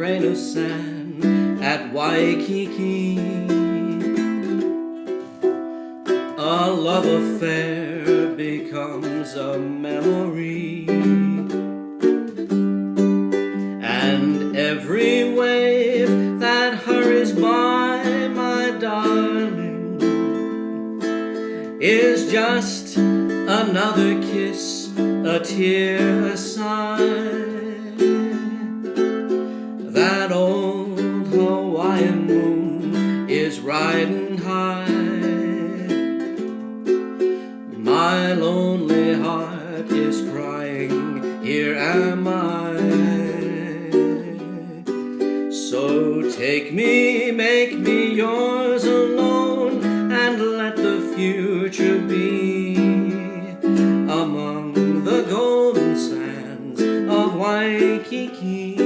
grain of sand at Waikiki. A love affair becomes a memory, and every wave that hurries by, my darling, is just another kiss, a tear, a sigh. That old Hawaiian moon is riding high. My lonely heart is crying, here am I. So take me, make me yours alone, and let the future be among the golden sands of Waikiki.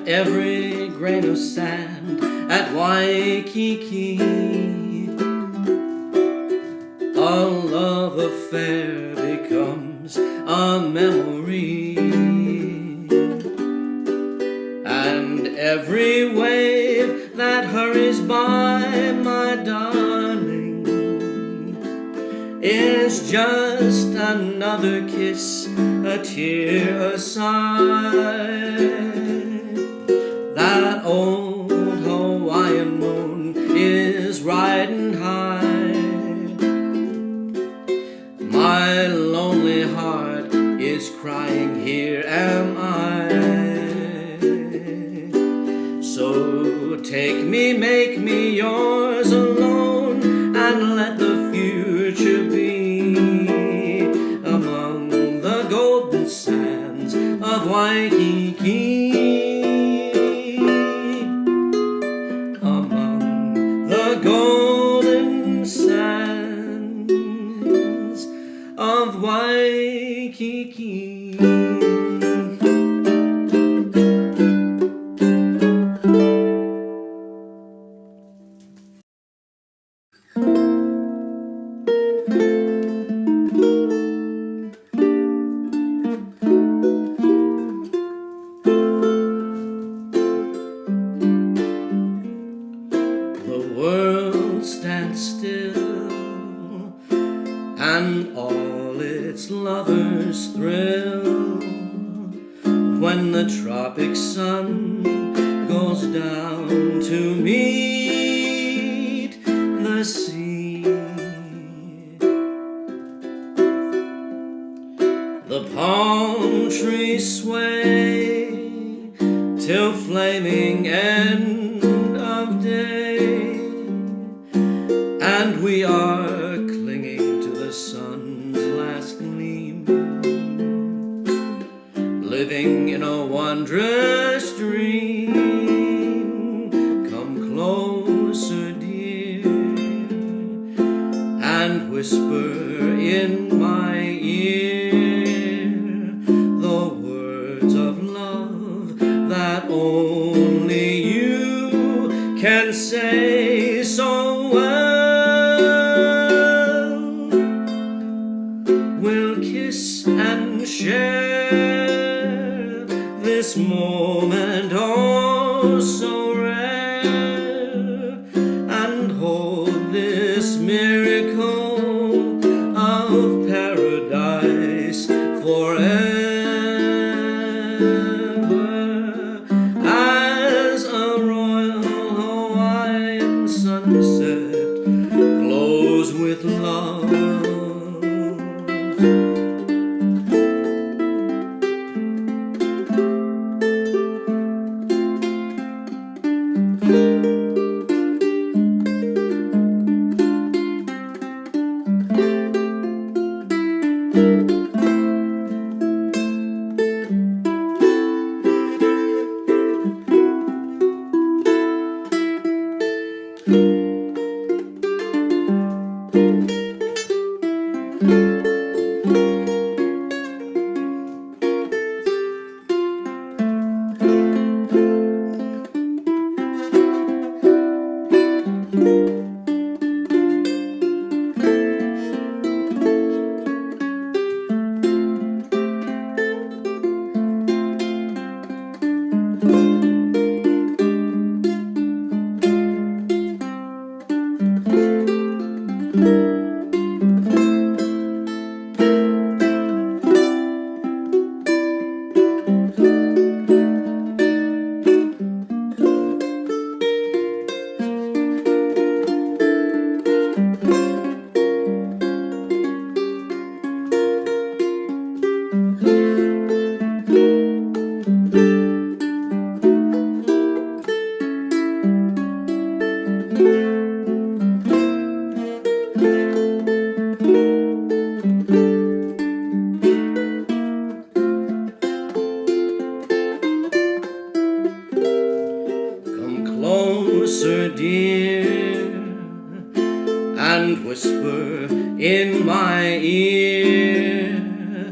Every grain of sand at Waikiki, a love affair becomes a memory, and every wave that hurries by, my darling, is just another kiss, a tear, a sigh. That old Hawaiian moon is riding high. My lonely heart is crying, here am I. So take me, make me yours alone, and let the future be among the golden sands of Waikiki. Golden sands of Waikiki. The world stands still, and all its lovers thrill when the tropic sun goes down to meet the sea. The palm trees sway till flaming end of day, and we are clinging to the sun's last gleam, living in a wondrous dream. Come closer, dear, and whisper in my ear the words of love that only you can say so well. We'll kiss and share this moment oh so rare, and hold this miracle of paradise forever. dear, and whisper in my ear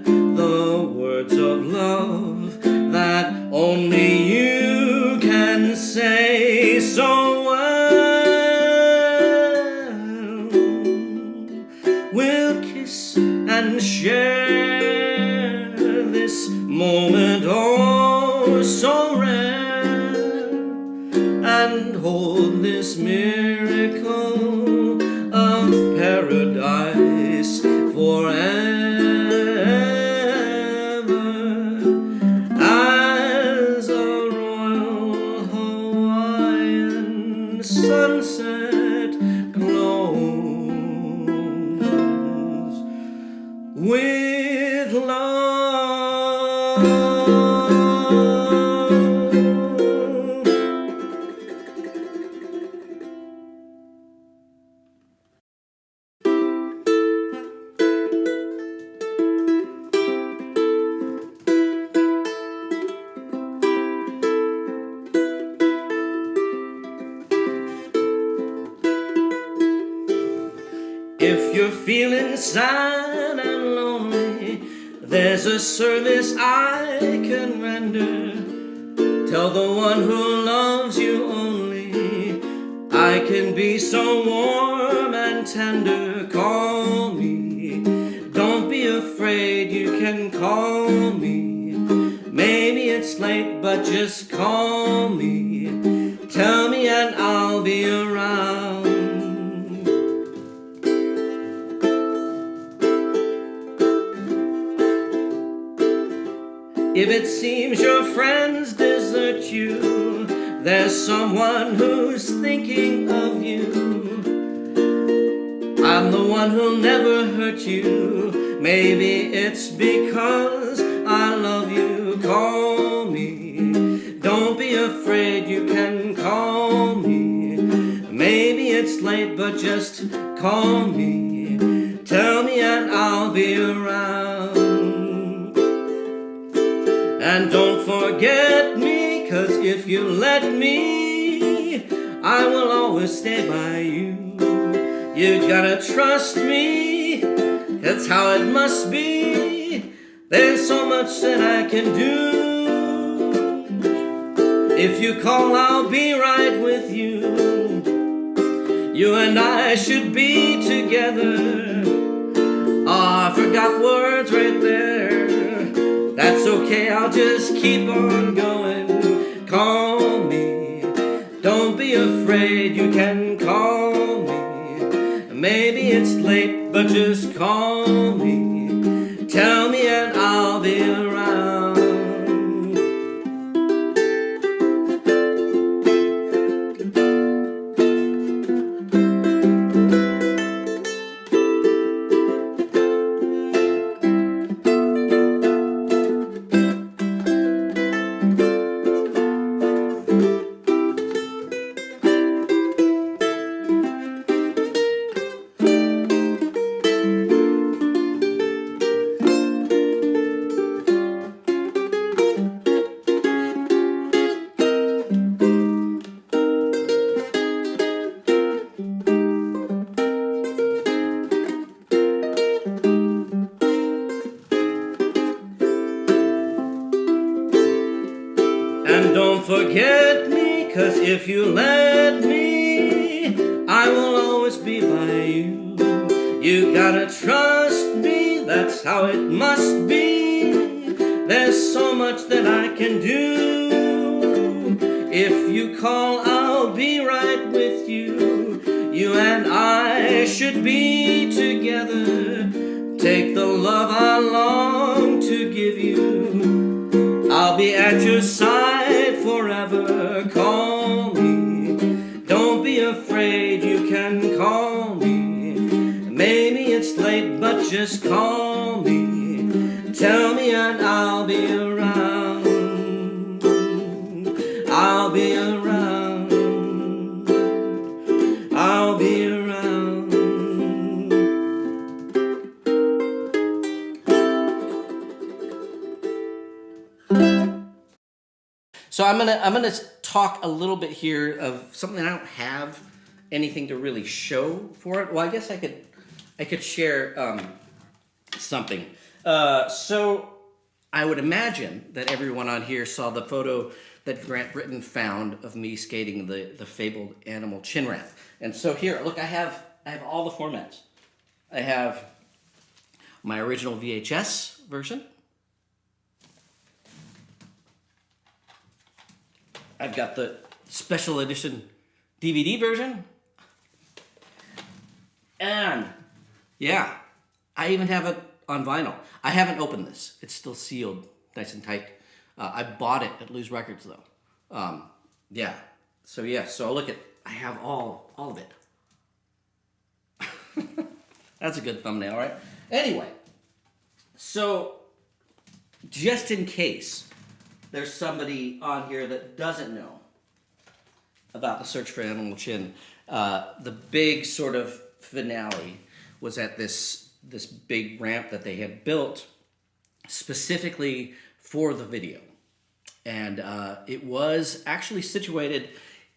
the words of love that only you can say so well. We'll kiss and share this moment oh so rare, and hold this miracle of paradise forever, as a royal Hawaiian sunset glows with love. If you're feeling sad and lonely, there's a service I can render. Tell the one who loves you only, I can be so warm and tender. Call me, don't be afraid, you can call me. Maybe it's late, but just call me. Tell me and I'll be around. If it seems your friends desert you, there's someone who's thinking of you. I'm the one who'll never hurt you. Maybe it's because I love you. Call me, don't be afraid, you can call me. Maybe it's late, but just call me. Tell me and I'll be around. And don't forget me, 'cause if you let me, I will always stay by you. You gotta trust me, that's how it must be. There's so much that I can do. If you call, I'll be right with you. You and I should be together. Oh, I forgot words right there. That's okay, I'll just keep on going. Call me, don't be afraid, you can call me. Maybe it's late, but just call me. Tell me and I'll be around. And don't forget me, 'cause if you let me, I will always be by you. You gotta trust me, that's how it must be. There's so much that I can do. If you call, I'll be right with you. You and I should be together. Take the love I long to give you. I'll be at your side forever. Call me, don't be afraid, you can call me. Maybe it's late, but just call me. Tell me and I'll be around. I'll be around. I'll be around. So I'm gonna talk a little bit here of something I don't have anything to really show for it. Well, I guess I could share something. So I would imagine that everyone on here saw the photo that Grant Britton found of me skating the fabled animal chin ramp. And so here, look, I have all the formats. I have my original VHS version. I've got the special edition DVD version. And yeah, I even have it on vinyl. I haven't opened this. It's still sealed nice and tight. I bought it at Lou's Records though. Yeah. So yeah, so look at, I have all of it. That's a good thumbnail, right? Anyway, so just in case there's somebody on here that doesn't know about the search for Animal Chin, the big sort of finale was at this big ramp that they had built specifically for the video. And it was actually situated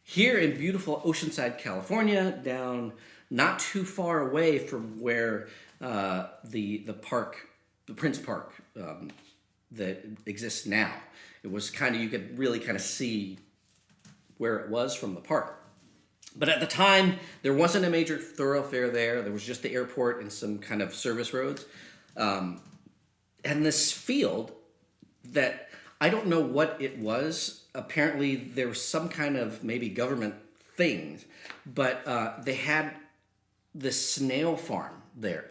here in beautiful Oceanside, California, down not too far away from where the park, the Prince Park, that exists now. It was kind of, you could really kind of see where it was from the park. But at the time, there wasn't a major thoroughfare there. There was just the airport and some kind of service roads. And this field that, I don't know what it was. Apparently, there was some kind of maybe government thing. But they had this snail farm there.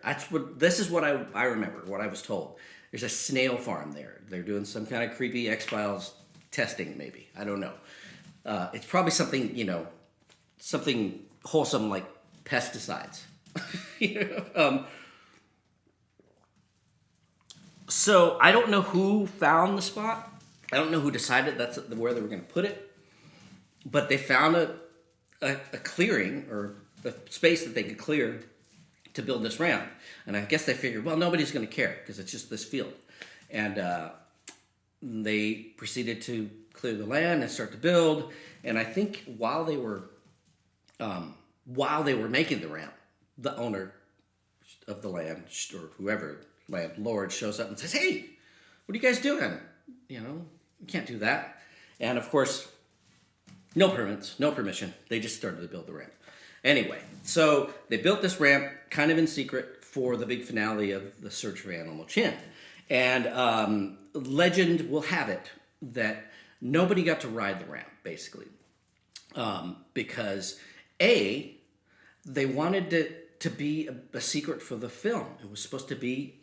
This is what I remember, what I was told. There's a snail farm there. They're doing some kind of creepy X-Files testing, maybe. I don't know. It's probably something, something wholesome like pesticides. So I don't know who found the spot. I don't know who decided that's where they were going to put it. But they found a clearing or a space that they could clear to build this ramp. And I guess they figured, well, nobody's going to care because it's just this field. And they proceeded to clear the land and start to build. And I think while they were making the ramp, the owner of the land, or whoever landlord, shows up and says, "Hey, what are you guys doing? You can't do that." And of course, no permits, no permission. They just started to build the ramp. Anyway, so they built this ramp kind of in secret for the big finale of the search for Animal Chin. And legend will have it that nobody got to ride the ramp, basically. Because they wanted it to be a secret for the film. It was supposed to be,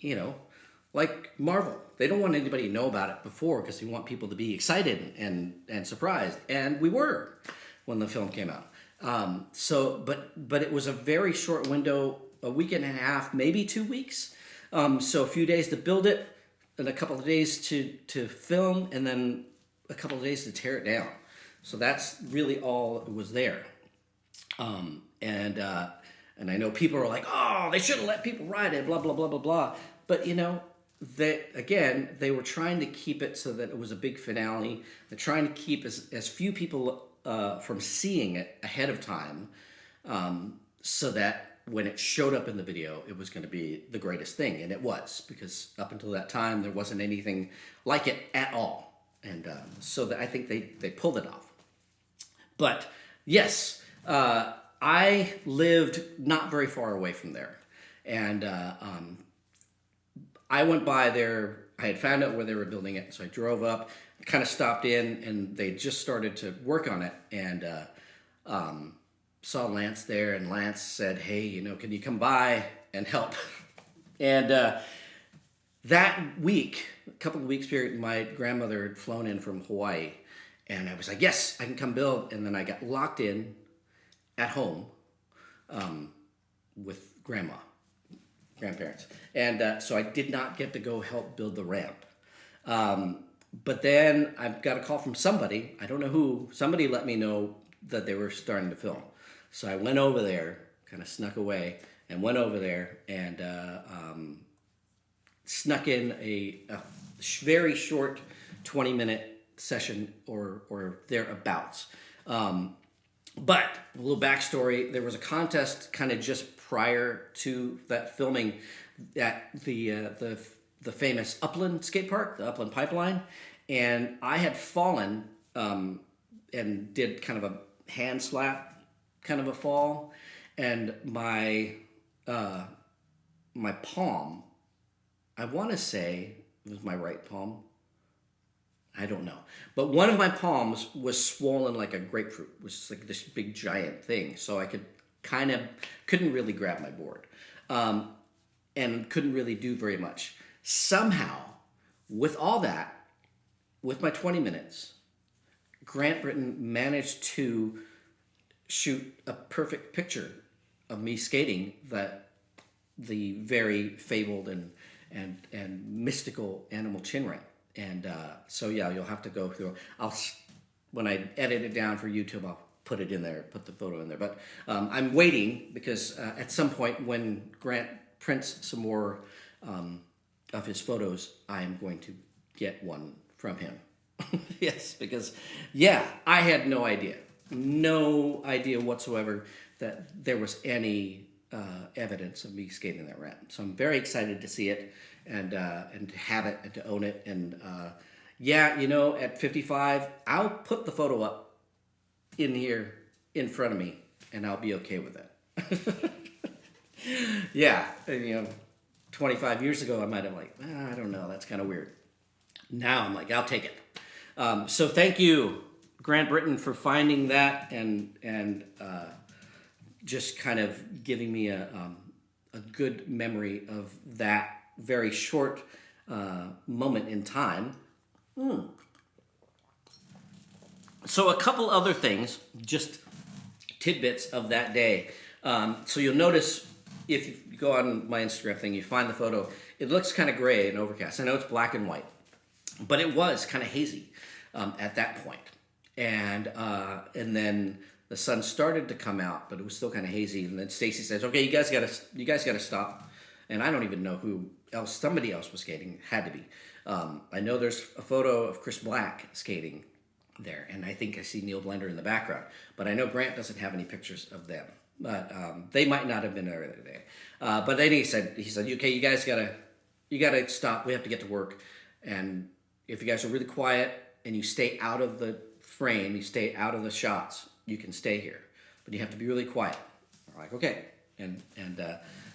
like Marvel. They don't want anybody to know about it before because they want people to be excited and surprised. And we were when the film came out. But it was a very short window, a week and a half, maybe 2 weeks. So a few days to build it, and a couple of days to film, and then a couple of days to tear it down. So that's really all it was there. And I know people are like, "Oh, they should have let people ride it, blah, blah, blah, blah, blah." But, they were trying to keep it so that it was a big finale. They're trying to keep as few people from seeing it ahead of time, so that when it showed up in the video, it was going to be the greatest thing. And it was, because up until that time, there wasn't anything like it at all. And so I think they pulled it off. But yes, I lived not very far away from there. And I went by there. I had found out where they were building it, so I drove up, kind of stopped in, and they just started to work on it. And saw Lance there, and Lance said, "Hey, can you come by and help?" And that week, a couple of weeks period, my grandmother had flown in from Hawaii, and I was like, "Yes, I can come build." And then I got locked in at home with grandparents. And so I did not get to go help build the ramp. But then I got a call from somebody, I don't know who, somebody let me know that they were starting to film. So I went over there, kind of snuck away, and went over there and snuck in a very short 20-minute session or thereabouts. But a little backstory: there was a contest kind of just prior to that filming at the famous Upland skate park, the Upland Pipeline, and I had fallen and did kind of a hand slap, kind of a fall, and my palm, I want to say it was my right palm. I don't know. But one of my palms was swollen like a grapefruit, which is like this big giant thing. So I couldn't really grab my board and couldn't really do very much. Somehow, with all that, with my 20 minutes, Grant Britton managed to shoot a perfect picture of me skating the very fabled and mystical animal chin ramp. And so yeah, you'll have to go through. When I edit it down for YouTube, I'll put it in there, put the photo in there. But I'm waiting because at some point when Grant prints some more of his photos, I'm going to get one from him. Yes, because yeah, I had no idea whatsoever that there was any evidence of me skating that ramp. So I'm very excited to see it and to have it and to own it. And yeah, at 55, I'll put the photo up in here in front of me, and I'll be okay with it. Yeah, and, 25 years ago, I might have I don't know, that's kind of weird. Now I'm like, I'll take it. So thank you, Grant Britton, for finding that and just kind of giving me a good memory of that very short moment in time. So a couple other things, just tidbits of that day. So you'll notice if you go on my Instagram thing, you find the photo, it looks kind of gray and overcast. I know it's black and white, but it was kind of hazy at that point. And then the sun started to come out, but it was still kind of hazy. And then Stacy says, "Okay, you guys gotta stop." And I don't even know who else. Somebody else was skating. Had to be. I know there's a photo of Chris Black skating there, and I think I see Neil Blender in the background. But I know Grant doesn't have any pictures of them. But they might not have been there today. But then he said, "Okay, you guys gotta stop. We have to get to work. And if you guys are really quiet and you stay out of the frame, you stay out of the shots, you can stay here. But you have to be really quiet." We're like, okay. And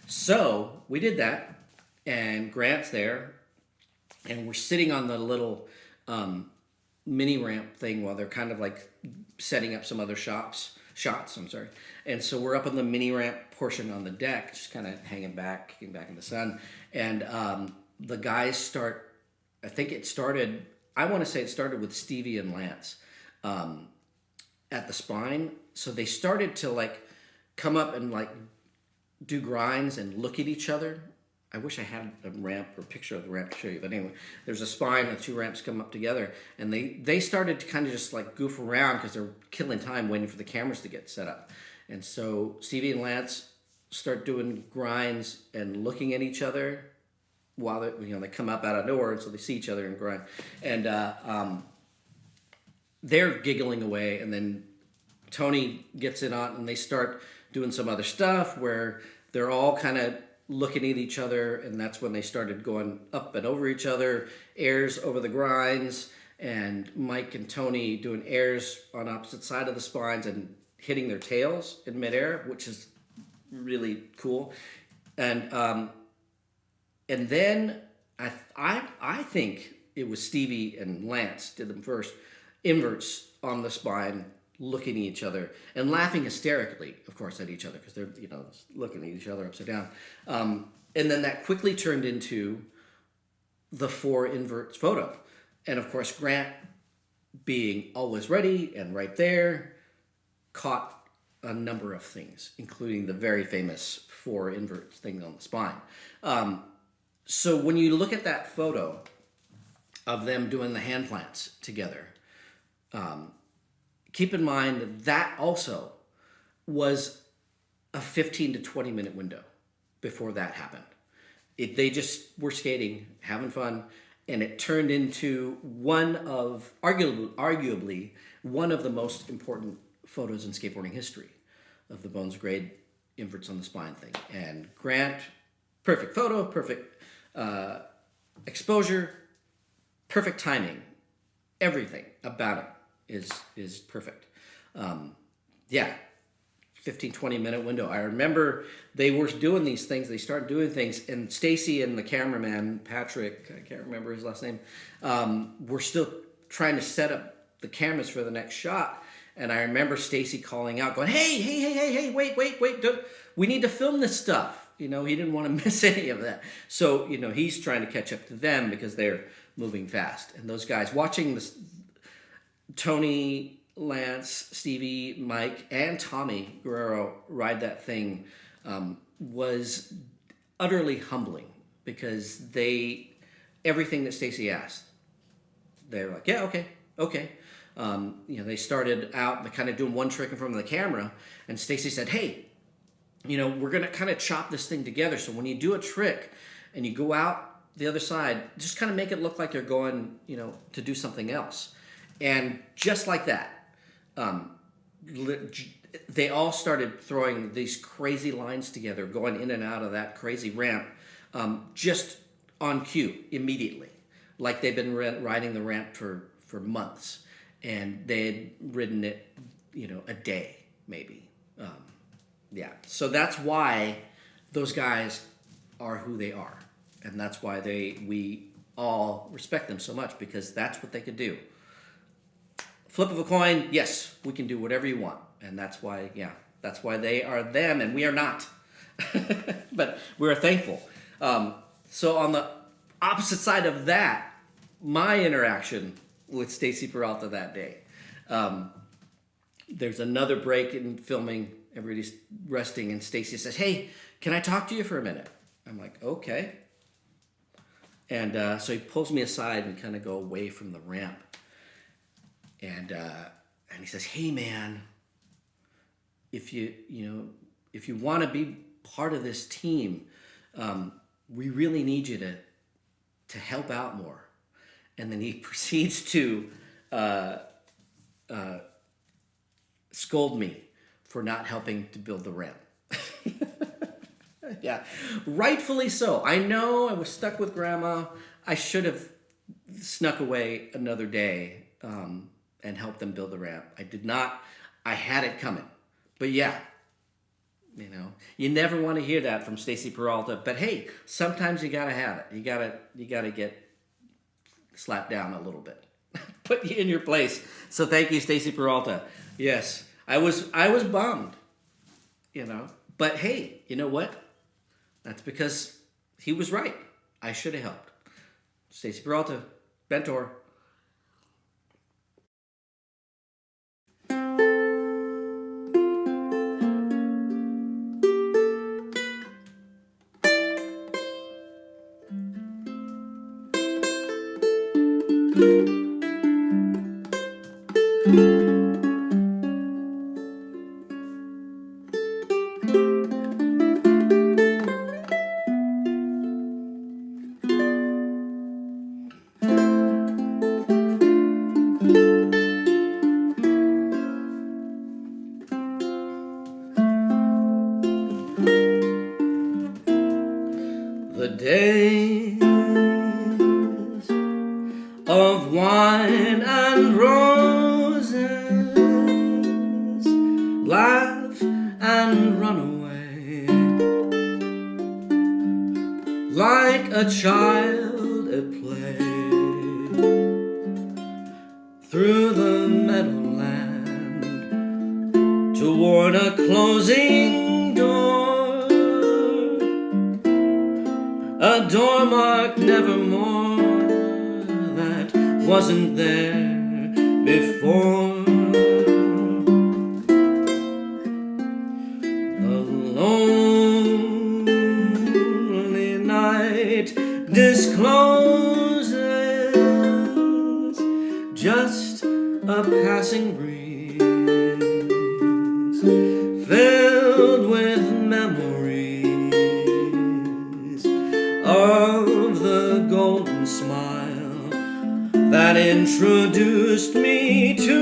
so we did that. And Grant's there. And we're sitting on the little mini ramp thing while they're kind of like setting up some other shots. And so we're up on the mini ramp portion on the deck, just kind of hanging back in the sun. And the guys start, I want to say it started with Stevie and Lance at the spine. So they started to come up and do grinds and look at each other. I wish I had a ramp or picture of the ramp to show you. But anyway, there's a spine and two ramps come up together. And they started to kind of just goof around because they're killing time waiting for the cameras to get set up. And so Stevie and Lance start doing grinds and looking at each other while they come up out of nowhere, and so they see each other and grind. And they're giggling away, and then Tony gets in on, and they start doing some other stuff where they're all kind of looking at each other, and that's when they started going up and over each other, airs over the grinds, and Mike and Tony doing airs on opposite side of the spines and hitting their tails in midair, which is really cool. And then I think it was Stevie and Lance did them first, inverts on the spine, looking at each other and laughing hysterically, of course, at each other because they're looking at each other upside down. And then that quickly turned into the 4 inverts photo. And of course, Grant, being always ready and right there, caught a number of things, including the very famous 4 inverts thing on the spine. So when you look at that photo of them doing the hand plants together, keep in mind that also was a 15 to 20 minute window before that happened. They just were skating, having fun, and it turned into one of arguably one of the most important photos in skateboarding history of the Bones Grade inverts on the spine thing. And Grant, perfect photo, perfect exposure, perfect timing. Everything about it is perfect. Yeah, 15, 20-minute window. I remember they were doing these things. They started doing things, and Stacy and the cameraman, Patrick, I can't remember his last name, were still trying to set up the cameras for the next shot. And I remember Stacy calling out, going, hey, wait, we need to film this stuff. You know, he didn't want to miss any of that. So, you know, he's trying to catch up to them because they're moving fast. And those guys, watching this, Tony, Lance, Stevie, Mike, and Tommy Guerrero ride that thing was utterly humbling, because everything that Stacy asked, they were like, yeah, okay. You know, they started out kind of doing one trick in front of the camera, and Stacy said, hey, you know, we're going to kind of chop this thing together. So when you do a trick and you go out the other side, just kind of make it look like you're going, you know, to do something else. And just like that, they all started throwing these crazy lines together, going in and out of that crazy ramp, just on cue immediately, like they've been riding the ramp for months, and they had ridden it, you know, a day maybe. Yeah, so that's why those guys are who they are, and that's why we all respect them so much, because that's what they could do. Flip of a coin, yes, we can do whatever you want, and that's why they are them and we are not. But we're thankful. So on the opposite side of that, my interaction with Stacy Peralta that day, there's another break in filming. Everybody's resting, and Stacy says, hey, can I talk to you for a minute? I'm like, okay. And so he pulls me aside and we kind of go away from the ramp. And he says, hey, man, if you want to be part of this team, we really need you to help out more. And then he proceeds to scold me for not helping to build the ramp. Yeah, rightfully so. I know I was stuck with Grandma. I should have snuck away another day and helped them build the ramp. I did not. I had it coming. But yeah, you know, you never want to hear that from Stacy Peralta. But hey, sometimes you gotta have it. You gotta get slapped down a little bit, put you in your place. So thank you, Stacy Peralta. Yes, I was bummed, you know. But hey, you know what? That's because he was right. I should have helped. Stacy Peralta, mentor. The days of wine and roses, laugh and run away, like a child at play, through the meadowland toward a closing door. A door marked nevermore that wasn't there before. The lonely night discloses just a passing breeze, filled with memories of the golden smile introduced me to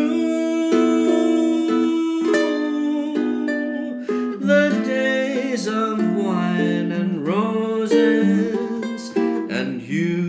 the days of wine and roses and you.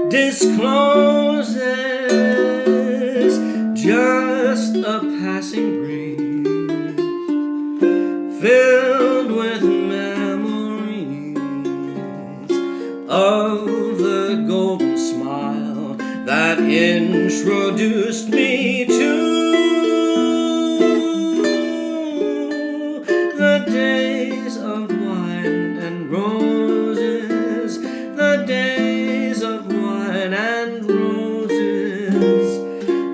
Discloses just a passing breeze, filled with memories of the golden smile that introduced me to the days of wine and roses, the days of wine and roses,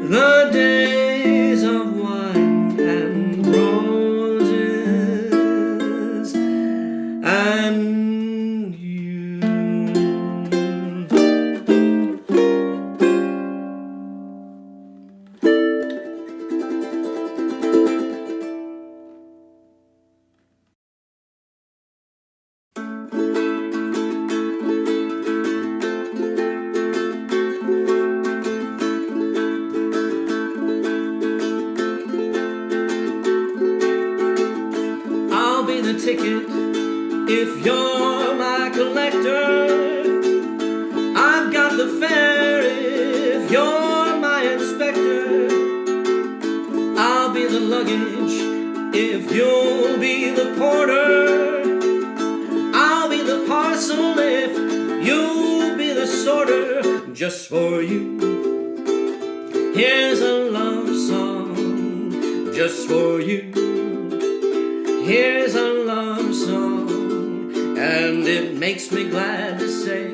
the days of wine and roses, and you. I'll be the ticket if you're my collector. I've got the fare if you're my inspector. I'll be the luggage if you'll be the porter. I'll be the parcel if you'll be the sorter. Just for you, here's a love song. Just for you, here's a love song, and it makes me glad to say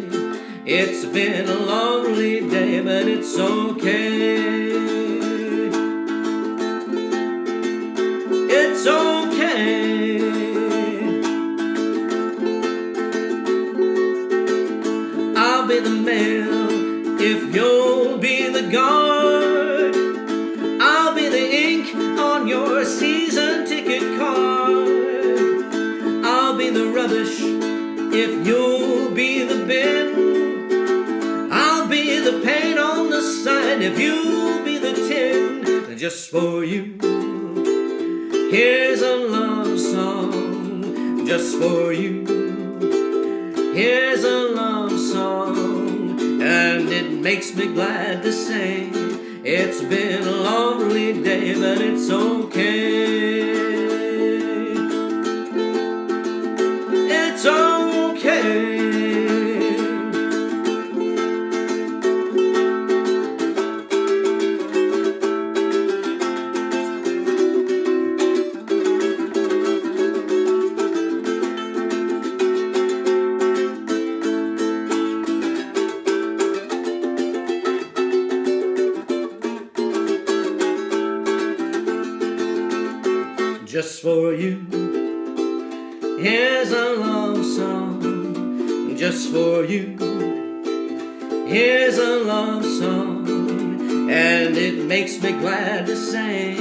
it's been a lovely day, but it's okay. It's okay. I'll be the mail if you'll be the guard. I'll be the ink on your season ticket card. I'll be the rubbish if you'll be the bin. I'll be the paint on the sign if you'll be the tin. Just for you, here's a love song. Just for you, here's a love song, and it makes me glad to say it's been a lovely day, but it's okay. It's okay. Just for you, here's a love song. Just for you, here's a love song, and it makes me glad to say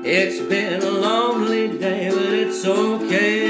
it's been a lovely day, but it's okay.